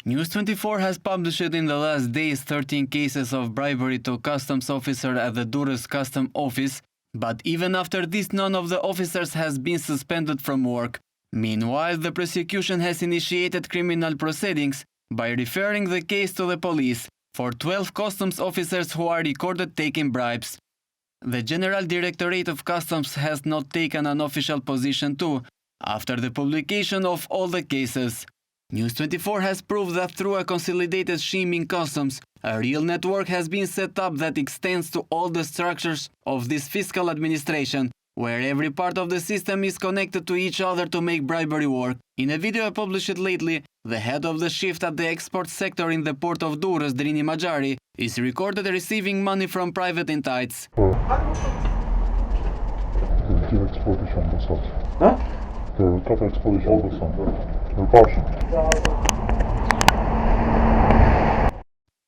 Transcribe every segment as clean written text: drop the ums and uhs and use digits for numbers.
News24 has published in the last days 13 cases of bribery to customs officer at the Durrës Custom Office, but even after this none of the officers has been suspended from work. Meanwhile, the prosecution has initiated criminal proceedings by referring the case to the police for 12 customs officers who are recorded taking bribes. The General Directorate of Customs has not taken an official position too, after the publication of all the cases. News24 has proved that through a consolidated scheme in customs, a real network has been set up that extends to all the structures of this fiscal administration, where every part of the system is connected to each other to make bribery work. In a video I published lately, the head of the shift at the export sector in the port of Durrës, Drini Maxhari, is recorded receiving money from private entities.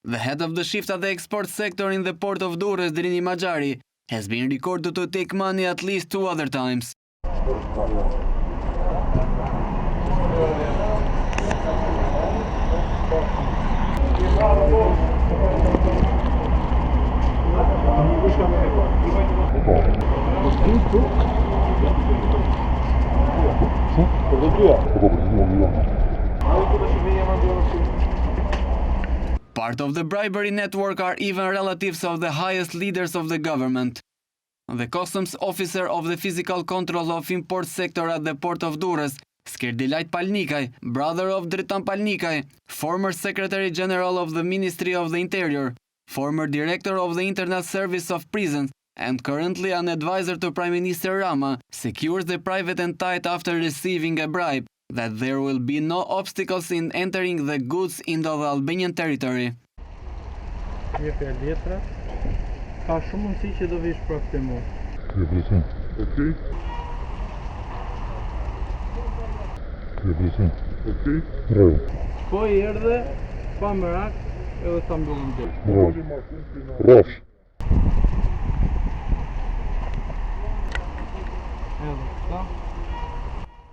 The head of the shift at the export sector in the port of Durrës, Drini Maxhari, has been recorded to take money at least 2 other times. Part of the bribery network are even relatives of the highest leaders of the government. The customs officer of the physical control of import sector at the port of Durrës, Skerdilajt Palnikaj, brother of Dritan Palnikaj, former Secretary General of the Ministry of the Interior, former Director of the Internal Service of Prisons, and currently an advisor to Prime Minister Rama, secures the private entity after receiving a bribe that there will be no obstacles in entering the goods into the Albanian territory. Po I erdhe, pa merak, edhe ta mbyllim drejt. Rosh.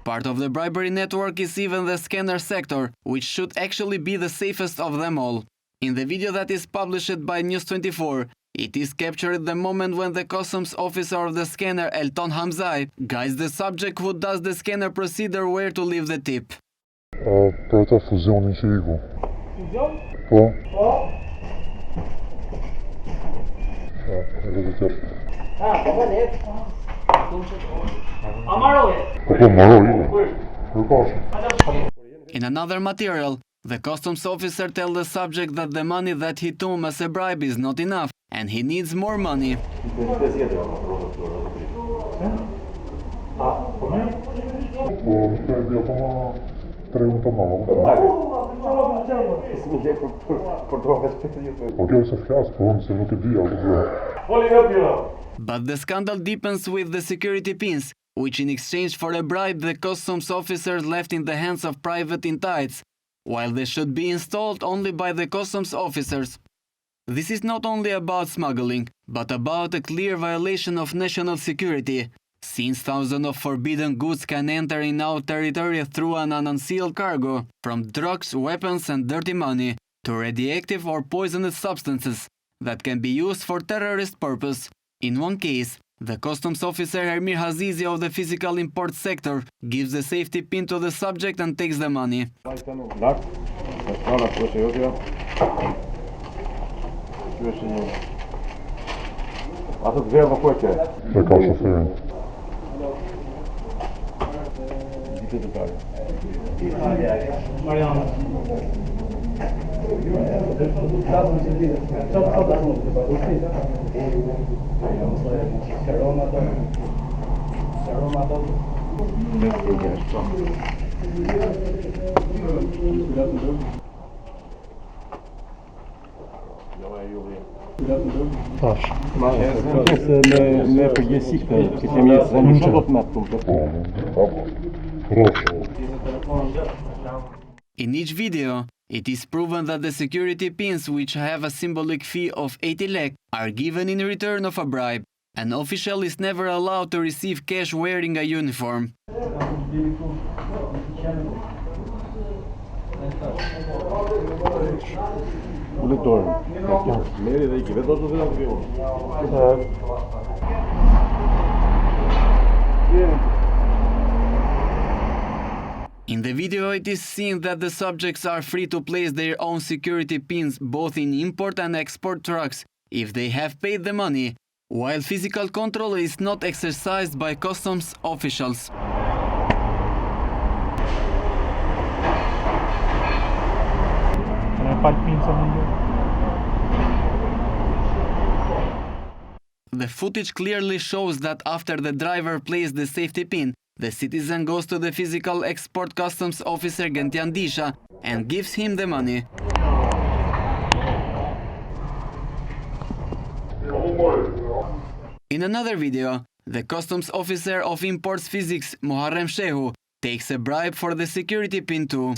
Part of the bribery network is even the scanner sector, which should actually be the safest of them all. In the video that is published by News24, it is captured the moment when the customs officer of the scanner, Elton Hamzaj, guides the subject who does the scanner procedure where to leave the tip. Për ata fuzionin që iku. Fuzion? Po. Po. Edhe të tërë. Po valet. Amaroje. Po maroj. In another material, the customs officer tells the subject that the money that he took as a bribe is not enough and he needs more money. But the scandal deepens with the security pins, which in exchange for a bribe the customs officers left in the hands of private entities, while they should be installed only by the customs officers. This is not only about smuggling, but about a clear violation of national security, since thousands of forbidden goods can enter in our territory through an unsealed cargo, from drugs, weapons and dirty money, to radioactive or poisonous substances that can be used for terrorist purpose. In one case, the customs officer Hermir Hazizi of the physical import sector gives the safety pin to the subject and takes the money. Me përgjësi këtë kemi zënë do të In each video, it is proven that the security pins, which have a symbolic fee of 80 lek, are given in return of a bribe. An official is never allowed to receive cash wearing a uniform. Ullet dorën. Meri dhe iki, vetë do të vetëm kjo. In the video, it is seen that the subjects are free to place their own security pins both in import and export trucks if they have paid the money, while physical control is not exercised by customs officials. The footage clearly shows that after the driver plays the safety pin, the citizen goes to the physical export customs officer Gentian Disha and gives him the money. In another video, the customs officer of imports physics Muharrem Shehu takes a bribe for the security pin too.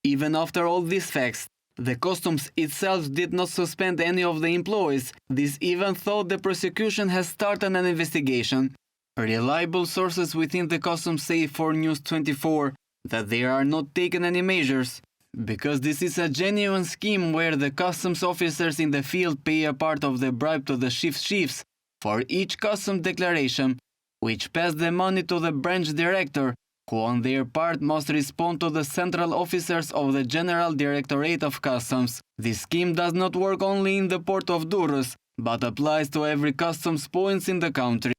Even after all these facts, the customs itself did not suspend any of the employees, this even though the prosecution has started an investigation. Reliable sources within the customs say for News 24 that there are not taken any measures, because this is a genuine scheme where the customs officers in the field pay a part of the bribe to the shift chiefs for each customs declaration, which pass the money to the branch director, who on their part must respond to the central officers of the General Directorate of Customs. This scheme does not work only in the port of Durrës, but applies to every customs points in the country.